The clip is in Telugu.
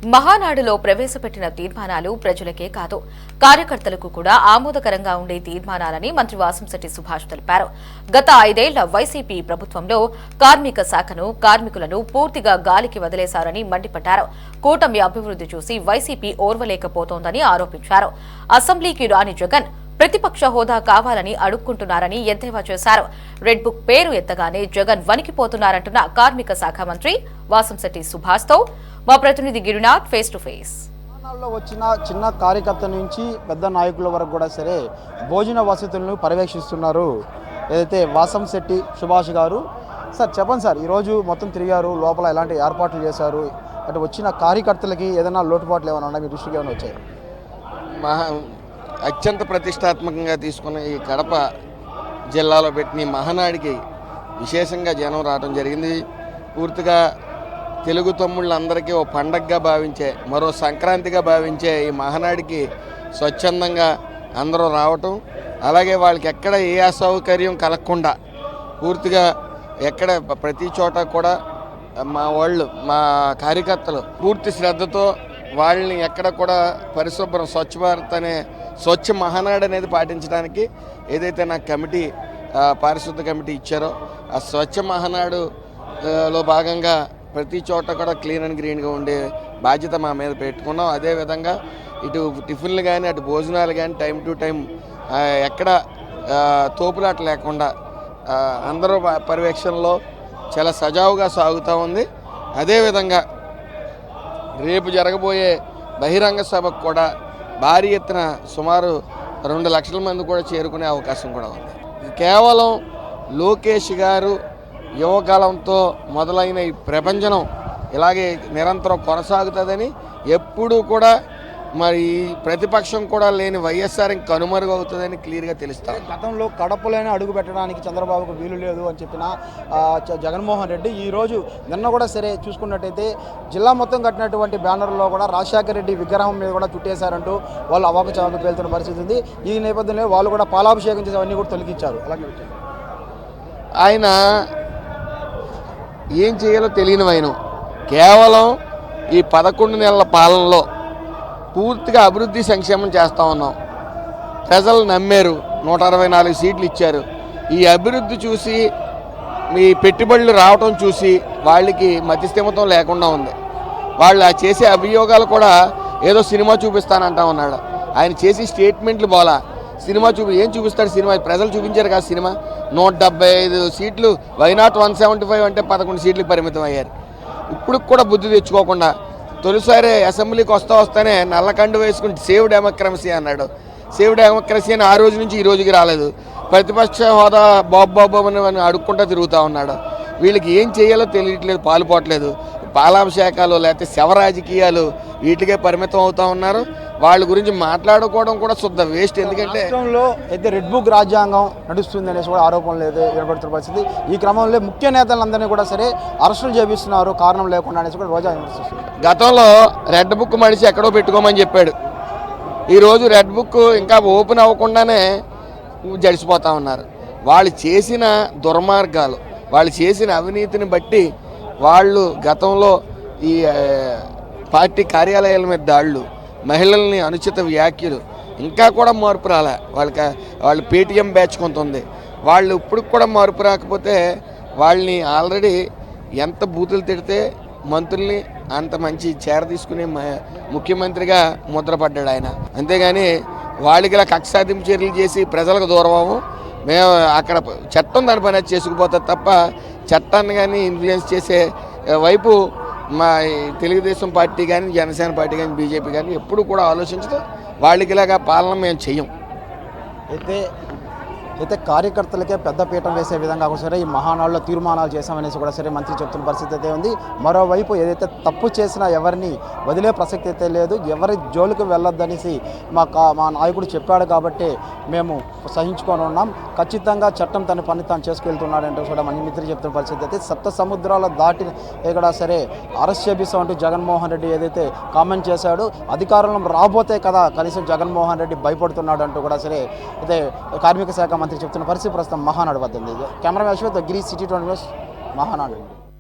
మహానాడులో ప్రవేశపెట్టిన తీర్మానాలు ప్రజలకే కాదు కార్యకర్తలకు కూడా ఆమోదకరంగా ఉండే తీర్మానాలని మంత్రి వాసంశెట్టి సుభాష్ తెలిపారు. గత 5 ఏళ్ల వైసీపీ ప్రభుత్వంలో కార్మిక శాఖను కార్మికులను పూర్తిగా గాలికి వదిలేశారని మండిపడ్డారు. కూటమి అభివృద్ధి చూసి వైసీపీ ఓర్వలేకపోతోందని ఆరోపించారు. అసెంబ్లీకి రాని జగన్ ప్రతిపక్ష హోదా కావాలని అడుక్కుంటున్నారని ఎద్దేవా చేశారు. రెడ్ బుక్ పేరు ఎత్తగానే జగన్ వణికిపోతున్నారంటున్న కార్మిక శాఖ మంత్రి వాసంశెట్టి సుభాష్ తో మా ప్రతినిధి గిరినాథ్ ఫేస్ టు ఫేస్. వచ్చిన చిన్న కార్యకర్త నుంచి పెద్ద నాయకుల వరకు కూడా సరే భోజన వసతులను పర్యవేక్షిస్తున్నారు ఏదైతే వాసంశెట్టి సుభాష్ గారు. సార్ చెప్పండి సార్, ఈరోజు మొత్తం తిరిగారు, లోపల ఎలాంటి ఏర్పాట్లు చేశారు, అంటే వచ్చిన కార్యకర్తలకి ఏదైనా లోటుపాట్లు ఏమైనా ఉన్నాయి, మీ దృష్టికి ఏమైనా వచ్చాయి? అత్యంత ప్రతిష్టాత్మకంగా తీసుకున్న ఈ కడప జిల్లాలో పెట్టిన మహానాడికి విశేషంగా జనం రావడం జరిగింది. పూర్తిగా తెలుగు తమ్ముళ్ళందరికీ ఓ పండగగా భావించే, మరో సంక్రాంతిగా భావించే ఈ మహానాడికి స్వచ్ఛందంగా అందరూ రావటం, అలాగే వాళ్ళకి ఎక్కడ ఏ అసౌకర్యం కలగకుండా పూర్తిగా ఎక్కడ ప్రతి చోట కూడా మా కార్యకర్తలు పూర్తి శ్రద్ధతో వాళ్ళని ఎక్కడ కూడా పరిశుభ్రం స్వచ్ఛ భారత్ అనే స్వచ్ఛ మహానాడు అనేది పాటించడానికి ఏదైతే నాకు కమిటీ పారిశుద్ధ కమిటీ ఇచ్చారో ఆ స్వచ్ఛ మహానాడులో భాగంగా ప్రతి చోట కూడా క్లీన్ అండ్ గ్రీన్గా ఉండే బాధ్యత మా మీద పెట్టుకున్నాం. అదేవిధంగా ఇటు టిఫిన్లు కానీ అటు భోజనాలు కానీ టైం టు టైం ఎక్కడ తోపులాట లేకుండా అందరూ పర్యవేక్షణలో చాలా సజావుగా సాగుతూ ఉంది. అదేవిధంగా రేపు జరగబోయే బహిరంగ సభకు కూడా భారీ ఎత్తున సుమారు 2 లక్షల మంది కూడా చేరుకునే అవకాశం కూడా ఉంది. కేవలం లోకేష్ గారు యువకాలంతో మొదలైన ఈ ప్రపంచం ఇలాగే నిరంతరం కొనసాగుతుందని ఎప్పుడూ కూడా మరి ప్రతిపక్షం కూడా లేని వైఎస్ఆర్ ఇంక కనుమరుగవుతుందని క్లియర్గా తెలుస్తాం. గతంలో కడపలోనే అడుగు పెట్టడానికి చంద్రబాబుకు వీలు లేదు అని చెప్పిన జగన్మోహన్ రెడ్డి ఈరోజు నిన్న కూడా సరే చూసుకున్నట్టయితే జిల్లా మొత్తం కట్టినటువంటి బ్యానర్లో కూడా రాజశేఖర రెడ్డి విగ్రహం మీద కూడా చుట్టేశారంటూ వాళ్ళు అవాకచవాకు పేలుతున్న పరిస్థితి ఉంది. ఈ నేపథ్యంలో వాళ్ళు కూడా పాలాభిషేకం చేసి అవన్నీ కూడా తొలగించారు. అలాగే ఆయన ఏం చేయాలో తెలియని ఆయన కేవలం ఈ 11 నెలల పాలనలో పూర్తిగా అభివృద్ధి సంక్షేమం చేస్తూ ఉన్నాం. ప్రజలు నమ్మారు, 164 సీట్లు ఇచ్చారు. ఈ అభివృద్ధి చూసి మీ పెట్టుబడులు రావటం చూసి వాళ్ళకి మతిస్థిమితం లేకుండా ఉంది. వాళ్ళు చేసే అభియోగాలు కూడా ఏదో సినిమా చూపిస్తానంటా ఉన్నాడు. ఆయన చేసి స్టేట్మెంట్లు బోలా సినిమా ఏం చూపిస్తాడు? సినిమా ప్రజలు చూపించారు కదా. సినిమా 175 సీట్లు, వైనాట్ 175 అంటే 11 సీట్లకు పరిమితం అయ్యారు. ఇప్పుడు కూడా బుద్ధి తెచ్చుకోకుండా తొలిసారి అసెంబ్లీకి వస్తానే నల్లకండు వేసుకుని సేవ్ డెమోక్రసీ అన్నాడు. సేవ్ డెమోక్రసీ అని ఆ రోజు నుంచి ఈ రోజుకి రాలేదు. ప్రతిపక్ష హోదా బాబు అని అడుక్కుంటూ తిరుగుతూ ఉన్నాడు. వీళ్ళకి ఏం చేయాలో తెలియట్లేదు, పాలుపోవట్లేదు. పాలాభిషేకాలు లేకపోతే శవ రాజకీయాలు వీటికే పరిమితం అవుతూ ఉన్నారు. వాళ్ళ గురించి మాట్లాడుకోవడం కూడా శుద్ధ వేస్ట్. ఎందుకంటే రాష్ట్రంలో అయితే రెడ్ బుక్ రాజ్యాంగం నడుస్తుంది అనేసి కూడా ఆరోపణలు అయితే ఏర్పడుతున్న పరిస్థితి. ఈ క్రమంలో ముఖ్య నేతలందరినీ కూడా సరే అరెస్టులు చేపిస్తున్నారు కారణం లేకుండా అనేసి కూడా రోజా విమర్శిస్తుంది. గతంలో రెడ్ బుక్ మనిషి ఎక్కడో పెట్టుకోమని చెప్పాడు. ఈరోజు రెడ్ బుక్ ఇంకా ఓపెన్ అవ్వకుండానే జడిసిపోతూ ఉన్నారు. వాళ్ళు చేసిన దుర్మార్గాలు, వాళ్ళు చేసిన అవినీతిని బట్టి వాళ్ళు గతంలో ఈ పార్టీ కార్యాలయాల మీద దాడులు, మహిళల్ని అనుచిత వ్యాఖ్యలు, ఇంకా కూడా మార్పు రాలే. వాళ్ళు పేటీఎం బ్యాచ్ కొంత ఉంది. వాళ్ళు ఇప్పుడు కూడా మార్పు రాకపోతే వాళ్ళని ఆల్రెడీ ఎంత బూతులు తిడితే మంత్రుల్ని అంత మంచి చేర తీసుకునే ముఖ్యమంత్రిగా ముద్రపడ్డాడు ఆయన. అంతేగాని వాళ్ళకి ఇలా కక్ష సాధింపు చర్యలు చేసి ప్రజలకు దూరం అవ్వం. మేము అక్కడ చట్టం దాని పని చేసుకుపోతుంది తప్ప చట్టాన్ని కానీ ఇన్ఫ్లుయెన్స్ చేసే వైపు మా తెలుగుదేశం పార్టీ కానీ జనసేన పార్టీ కానీ బీజేపీ కానీ ఎప్పుడు కూడా ఆలోచించదు. వాళ్ళకి ఇలాగా పాలన మేము చెయ్యం. అయితే కార్యకర్తలకే పెద్ద పీఠం వేసే విధంగా కూడా సరే ఈ మహానాడులో తీర్మానాలు చేశామనేసి కూడా సరే మంత్రి చెప్తున్న పరిస్థితి అయితే ఉంది. మరోవైపు ఏదైతే తప్పు చేసినా ఎవరిని వదిలే ప్రసక్తి అయితే లేదు, ఎవరి జోలికి వెళ్ళొద్దనేసి మా నాయకుడు చెప్పాడు కాబట్టి మేము సహించుకొని ఉన్నాం. ఖచ్చితంగా చట్టం తన పని తాను చేసుకెళ్తున్నాడంటూ కూడా మన మిత్రులు చెప్తున్న పరిస్థితి అయితే 7 సముద్రాల దాటి ఇక్కడ సరే అరెస్ట్ చేపిస్తామంటూ జగన్మోహన్ రెడ్డి ఏదైతే కామెంట్ చేశాడు, అధికారంలో రాబోతే కదా కనీసం జగన్మోహన్ రెడ్డి భయపడుతున్నాడు అంటూ కూడా సరే అయితే కార్మిక శాఖ మంత్రి చెప్తున్న పరిస్థితి ప్రస్తుతం మహానాడు వద్ద ఉంది. కెమెరా మ్యాన్ గిరి సిటీ 20 మహానాడు.